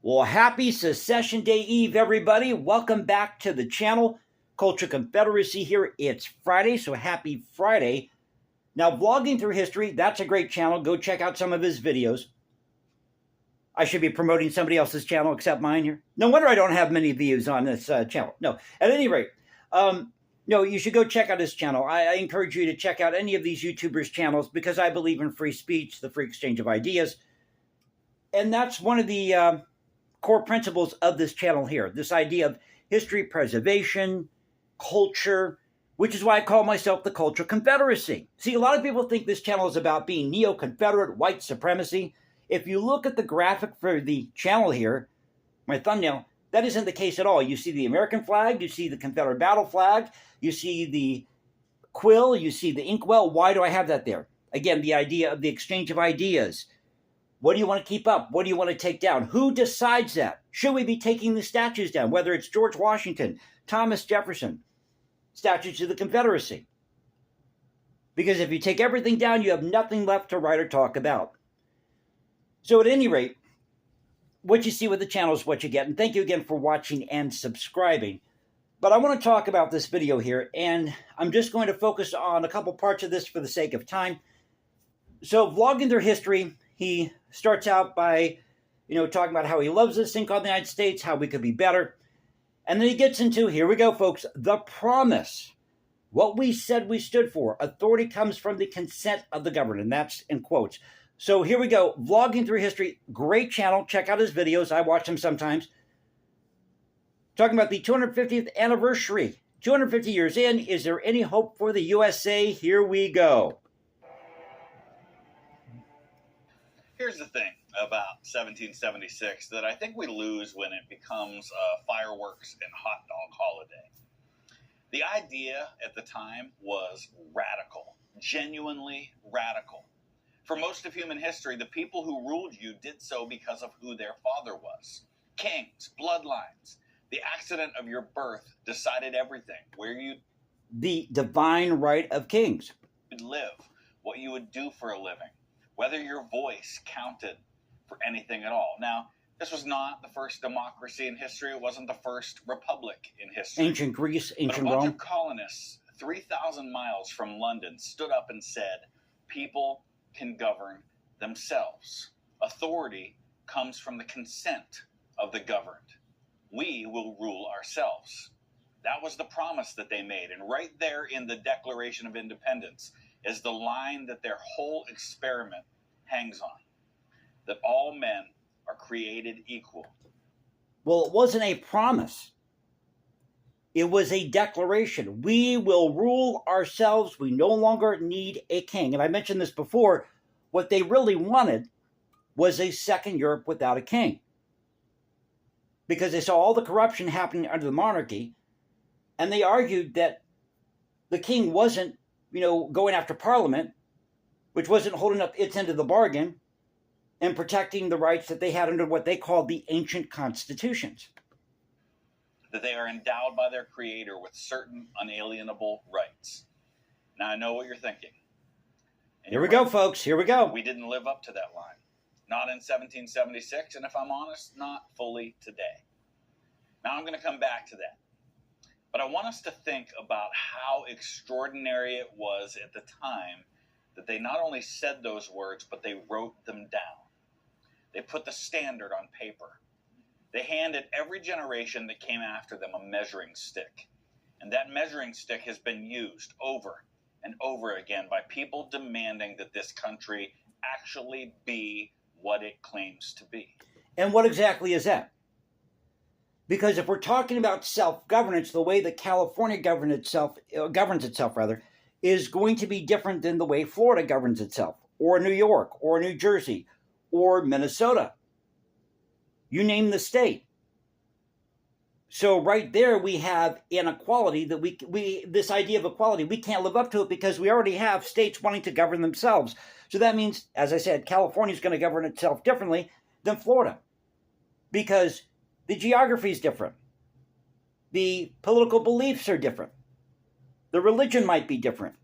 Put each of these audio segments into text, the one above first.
Well, happy Secession Day Eve, everybody. Welcome back to the channel, Culture Confederacy here. It's Friday, so happy Friday. Now, Vlogging Through History, that's a great channel. Go check out some of his videos. I should be promoting somebody else's channel except mine here. No wonder I don't have many views on this channel. No, at any rate, no, you should go check out his channel. I encourage you to check out any of these YouTubers' channels because I believe in free speech, the free exchange of ideas. And that's one of the core principles of this channel here, this idea of history preservation, culture, which is why I call myself the Culture Confederacy. See, a lot of people think this channel is about being neo-Confederate, white supremacy. If you look at the graphic for the channel here, my thumbnail, that isn't the case at all. You see the American flag, you see the Confederate battle flag, you see the quill, you see the inkwell. Why do I have that there? Again, the idea of the exchange of ideas. What do you want to keep up? What do you want to take down? Who decides that? Should we be taking the statues down? Whether it's George Washington, Thomas Jefferson, statues of the Confederacy. Because if you take everything down, you have nothing left to write or talk about. So at any rate, what you see with the channel is what you get. And thank you again for watching and subscribing. But I want to talk about this video here, and I'm just going to focus on a couple parts of this for the sake of time. So Vlogging Through History, he starts out by, talking about how he loves this thing called the United States, how we could be better. And then he gets into, here we go, folks, the promise. What we said we stood for. Authority comes from the consent of the governed, and that's in quotes. So here we go, Vlogging Through History, great channel. Check out his videos. I watch them sometimes. Talking about the 250th anniversary. 250 years in, is there any hope for the USA? Here we go. Here's the thing about 1776 that I think we lose when it becomes fireworks and hot dog holiday. The idea at the time was radical, genuinely radical. For most of human history, the people who ruled you did so because of who their father was. Kings, bloodlines, the accident of your birth decided everything, where you the divine right of kings would live, what you would do for a living, whether your voice counted for anything at all. Now, this was not the first democracy in history. It wasn't the first republic in history. Ancient Greece, ancient Rome. But a bunch Rome. of colonists 3,000 miles from London stood up and said, people can govern themselves. Authority comes from the consent of the governed. We will rule ourselves. That was the promise that they made. And right there in the Declaration of Independence is the line that their whole experiment hangs on, that all men are created equal. Well, it wasn't a promise. It was a declaration. We will rule ourselves. We no longer need a king. And I mentioned this before. What they really wanted was a second Europe without a king. Because they saw all the corruption happening under the monarchy. And they argued that the king wasn't going after Parliament, which wasn't holding up its end of the bargain and protecting the rights that they had under what they called the ancient constitutions. That they are endowed by their creator with certain unalienable rights. Now, I know what you're thinking. Here we go, folks. Here we go. We didn't live up to that line. Not in 1776, and if I'm honest, not fully today. Now, I'm going to come back to that. But I want us to think about how extraordinary it was at the time that they not only said those words, but they wrote them down. They put the standard on paper. They handed every generation that came after them a measuring stick. And that measuring stick has been used over and over again by people demanding that this country actually be what it claims to be. And what exactly is that? Because if we're talking about self-governance, the way that California governs itself, is going to be different than the way Florida governs itself, or New York, or New Jersey, or Minnesota. You name the state. So right there we have inequality that we this idea of equality, we can't live up to it because we already have states wanting to govern themselves. So that means, as I said, California is going to govern itself differently than Florida because the geography is different. The political beliefs are different. The religion might be different.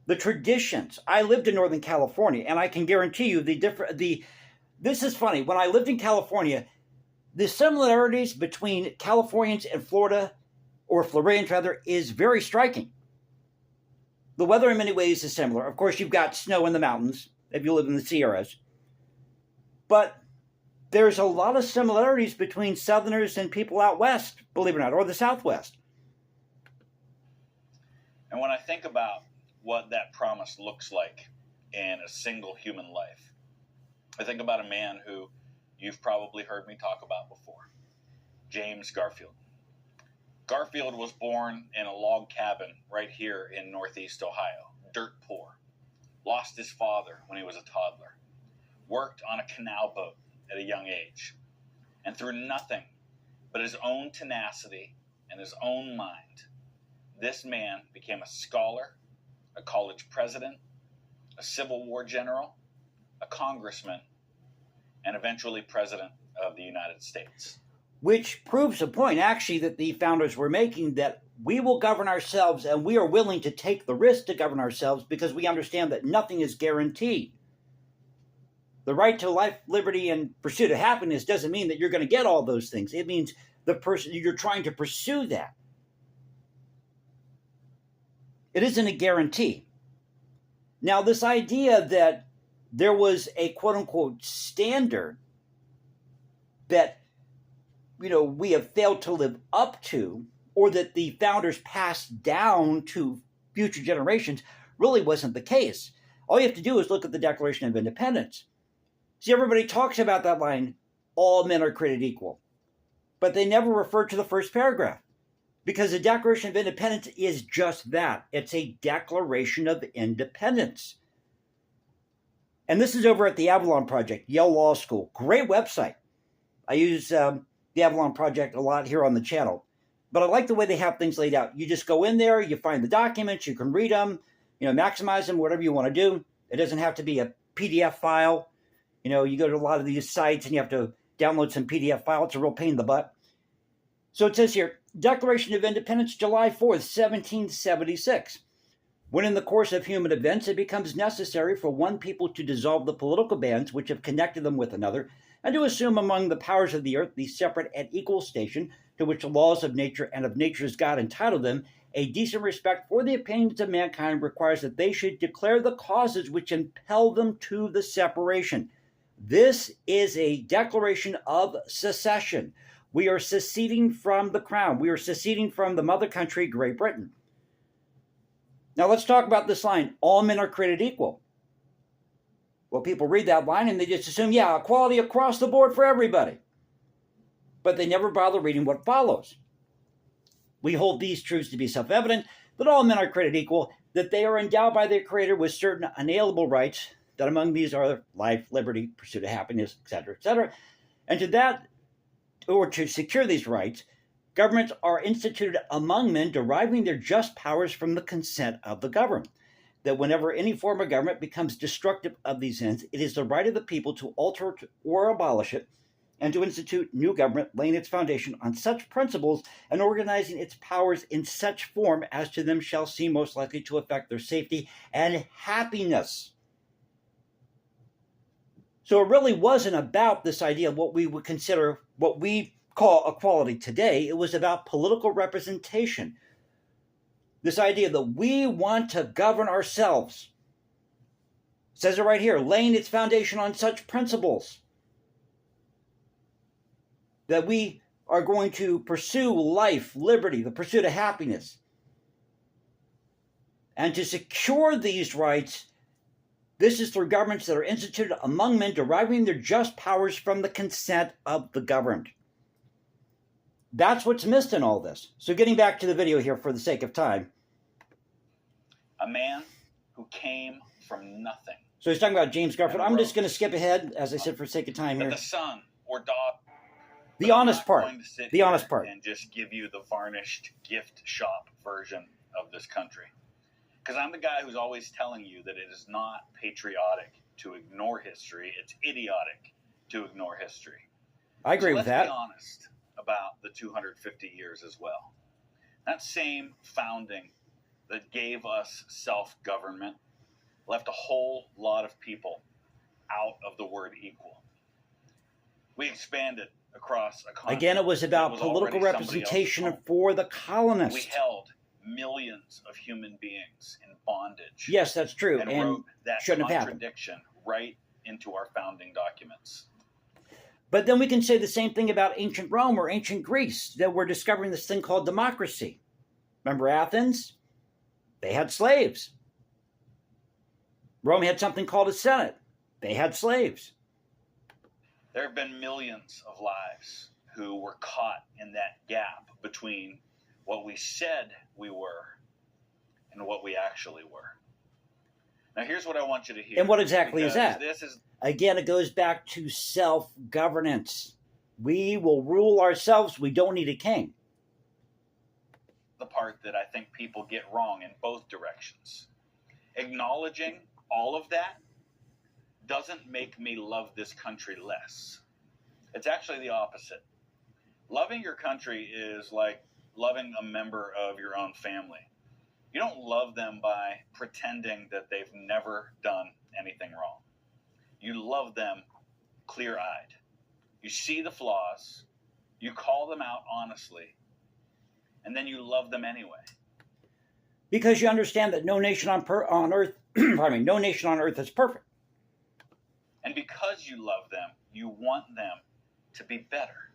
The traditions. I lived in Northern California, and I can guarantee you this is funny. When I lived in California, The similarities between Californians and Florida, or Floridians rather, is very striking. The weather in many ways is similar. Of course, you've got snow in the mountains if you live in the Sierras. But there's a lot of similarities between Southerners and people out west, believe it or not, or the Southwest. And when I think about what that promise looks like in a single human life, I think about a man who you've probably heard me talk about before, James Garfield. Garfield was born in a log cabin right here in Northeast Ohio, dirt poor, lost his father when he was a toddler, worked on a canal boat at a young age, and through nothing but his own tenacity and his own mind, this man became a scholar, a college president, a Civil War general, a congressman, and eventually president of the United States. Which proves a point, actually, that the founders were making, that we will govern ourselves and we are willing to take the risk to govern ourselves because we understand that nothing is guaranteed. The right to life, liberty, and pursuit of happiness doesn't mean that you're going to get all those things. It means the person you're trying to pursue that. It isn't a guarantee. Now, this idea that there was a quote-unquote standard that we have failed to live up to, or that the founders passed down to future generations, really wasn't the case. All you have to do is look at the Declaration of Independence. See, everybody talks about that line, all men are created equal, but they never refer to the first paragraph, because the Declaration of Independence is just that. It's a Declaration of Independence. And this is over at the Avalon Project, Yale Law School. Great website. I use the Avalon Project a lot here on the channel. But I like the way they have things laid out. You just go in there, you find the documents, you can read them, maximize them, whatever you want to do. It doesn't have to be a PDF file. You go to a lot of these sites and you have to download some PDF file. It's a real pain in the butt. So it says here, Declaration of Independence, July 4th, 1776. When in the course of human events it becomes necessary for one people to dissolve the political bands which have connected them with another, and to assume among the powers of the earth the separate and equal station to which the laws of nature and of nature's God entitle them, a decent respect for the opinions of mankind requires that they should declare the causes which impel them to the separation. This is a declaration of secession. We are seceding from the crown. We are seceding from the mother country, Great Britain. Now let's talk about this line, all men are created equal. Well, people read that line and they just assume, equality across the board for everybody. But they never bother reading what follows. We hold these truths to be self-evident, that all men are created equal, that they are endowed by their Creator with certain unalienable rights, that among these are life, liberty, pursuit of happiness, etc., etc. And to secure these rights, governments are instituted among men, deriving their just powers from the consent of the governed. That whenever any form of government becomes destructive of these ends, it is the right of the people to alter or abolish it, and to institute new government, laying its foundation on such principles and organizing its powers in such form as to them shall seem most likely to affect their safety and happiness. So it really wasn't about this idea of what we would consider, what we call equality today. It was about political representation. This idea that we want to govern ourselves. It says it right here, laying its foundation on such principles. That we are going to pursue life, liberty, the pursuit of happiness. And to secure these rights, this is through governments that are instituted among men, deriving their just powers from the consent of the governed. That's what's missed in all this. So getting back to the video here for the sake of time. A man who came from nothing. So he's talking about James Garfield. I'm just going to skip ahead, as I said, for the sake of time here. The son or daughter. The honest part. The honest part. And just give you the varnished gift shop version of this country. Because I'm the guy who's always telling you that it is not patriotic to ignore history. It's idiotic to ignore history. I agree with that. Let's be honest about the 250 years as well. That same founding that gave us self-government left a whole lot of people out of the word equal. We expanded across a continent. Again, it was about political already somebody representation else's home. for the We colonists. held millions of human beings in bondage. Yes, that's true. And And wrote that shouldn't have happened. contradiction right into our founding documents. But then we can say the same thing about ancient Rome or ancient Greece, that we're discovering this thing called democracy. Remember Athens? They had slaves. Rome had something called a Senate. They had slaves. There have been millions of lives who were caught in that gap between what we said we were and what we actually were. Now, here's what I want you to hear. And what exactly is that? This is Again, it goes back to self-governance. We will rule ourselves. We don't need a king. the part that I think people get wrong in both directions. Acknowledging all of that doesn't make me love this country less. It's actually the opposite. Loving your country is like loving a member of your own family. You don't love them by pretending that they've never done anything wrong. You love them clear-eyed. You see the flaws, you call them out honestly, and then you love them anyway. Because you understand that no nation on earth, no nation on earth is perfect. And because you love them, you want them to be better.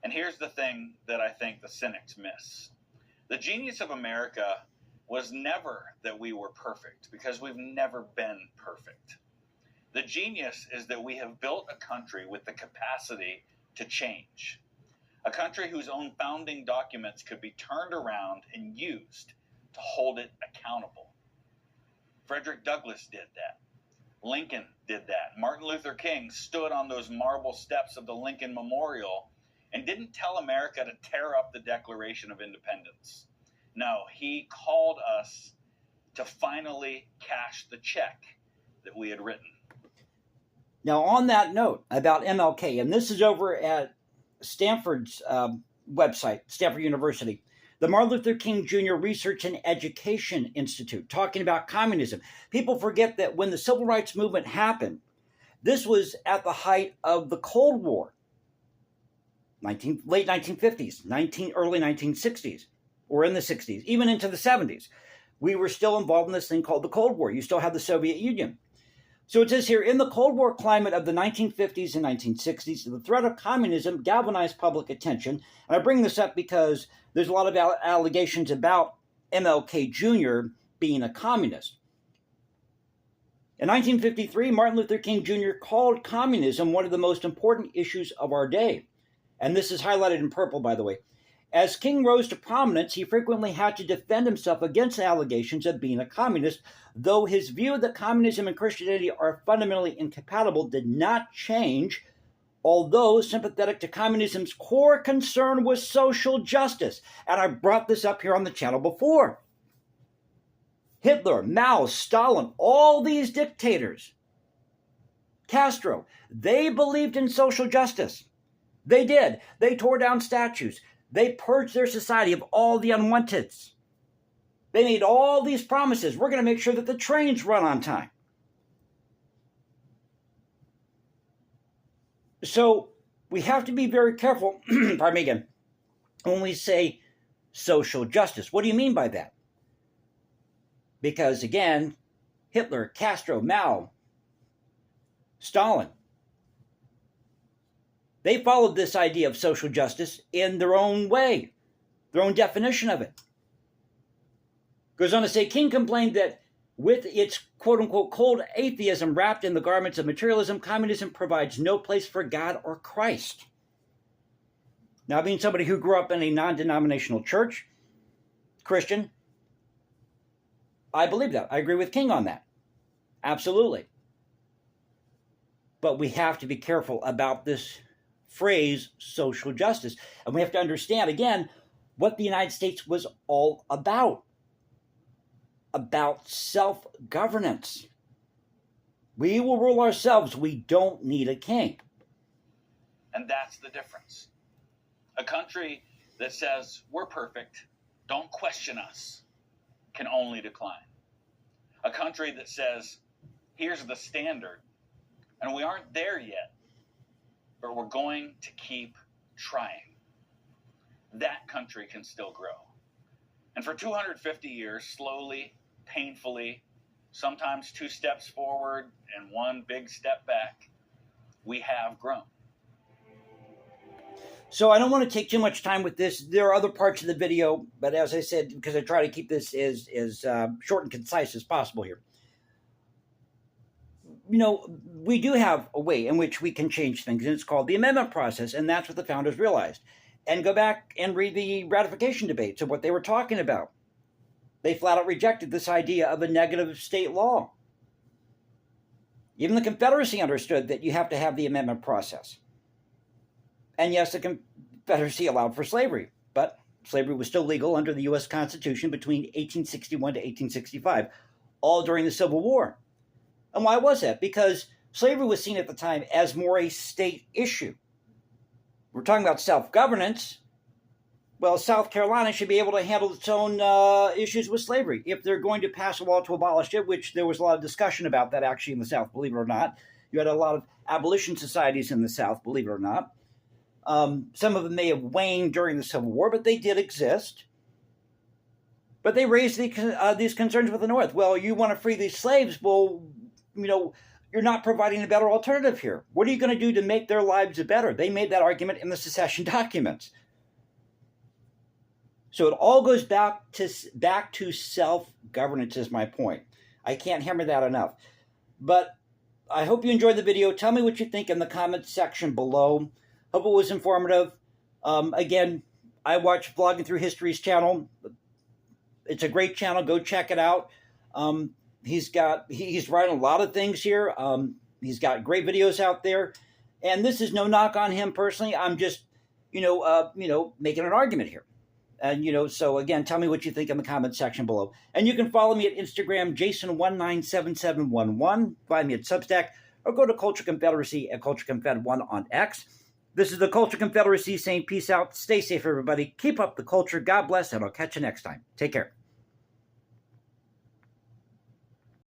And here's the thing that I think the cynics miss. The genius of America was never that we were perfect, because we've never been perfect. The genius is that we have built a country with the capacity to change. A country whose own founding documents could be turned around and used to hold it accountable. Frederick Douglass did that. Lincoln did that. Martin Luther King stood on those marble steps of the Lincoln Memorial and didn't tell America to tear up the Declaration of Independence. No, he called us to finally cash the check that we had written. Now, on that note about MLK, and this is over at Stanford's website, Stanford University, the Martin Luther King Jr. Research and Education Institute, talking about communism. People forget that when the Civil Rights Movement happened, this was at the height of the Cold War, late 1950s, early 1960s, or in the 60s, even into the 70s. We were still involved in this thing called the Cold War. You still have the Soviet Union. So it says here, in the Cold War climate of the 1950s and 1960s, the threat of communism galvanized public attention. And I bring this up because there's a lot of allegations about MLK Jr. being a communist. In 1953, Martin Luther King Jr. called communism one of the most important issues of our day. And this is highlighted in purple, by the way. As King rose to prominence, he frequently had to defend himself against allegations of being a communist, though his view that communism and Christianity are fundamentally incompatible did not change, although sympathetic to communism's core concern was social justice. And I brought this up here on the channel before. Hitler, Mao, Stalin, all these dictators, Castro, they believed in social justice. They did. They tore down statues. They purged their society of all the unwanteds. They made all these promises. We're going to make sure that the trains run on time. So we have to be very careful, pardon me again, when we say social justice. What do you mean by that? Because again, Hitler, Castro, Mao, Stalin, they followed this idea of social justice in their own way, their own definition of it. Goes on to say, King complained that with its quote-unquote cold atheism wrapped in the garments of materialism, communism provides no place for God or Christ. Now, being somebody who grew up in a non-denominational church, Christian, I believe that. I agree with King on that. Absolutely. But we have to be careful about this phrase, social justice. And we have to understand, again, what the United States was all about self-governance. We will rule ourselves. We don't need a king. And that's the difference. A country that says we're perfect, don't question us, can only decline. A country that says, here's the standard, and we aren't there yet, but we're going to keep trying. That country can still grow. And for 250 years, slowly, painfully, sometimes 2 steps forward and 1 big step back, we have grown. So I don't want to take too much time with this. There are other parts of the video, but as I said, because I try to keep this as short and concise as possible here. You know, we do have a way in which we can change things, and it's called the amendment process, and that's what the founders realized. And go back and read the ratification debates of what they were talking about. They flat out rejected this idea of a negative state law. Even the Confederacy understood that you have to have the amendment process. And yes, the Confederacy allowed for slavery, but slavery was still legal under the U.S. Constitution between 1861 to 1865, all during the Civil War. And why was that? Because slavery was seen at the time as more a state issue. We're talking about self-governance. Well, South Carolina should be able to handle its own issues with slavery. If they're going to pass a law to abolish it, which there was a lot of discussion about that actually in the South, believe it or not. You had a lot of abolition societies in the South, believe it or not. Some of them may have waned during the Civil War, but they did exist. But they raised these concerns with the North. Well, you want to free these slaves? Well, you know, you're not providing a better alternative here. What are you going to do to make their lives better? They made that argument in the secession documents. So it all goes back to self-governance is my point. I can't hammer that enough. But I hope you enjoyed the video. Tell me what you think in the comments section below. Hope it was informative. Again, I watch Vlogging Through History's channel. It's a great channel. Go check it out. He's writing a lot of things here. He's got great videos out there. And this is no knock on him personally. I'm just, making an argument here. And, so again, tell me what you think in the comment section below. And you can follow me at Instagram, Jason197711. Find me at Substack, or go to Culture Confederacy at CultureConfed1 on X. This is the Culture Confederacy saying peace out. Stay safe, everybody. Keep up the culture. God bless, and I'll catch you next time. Take care.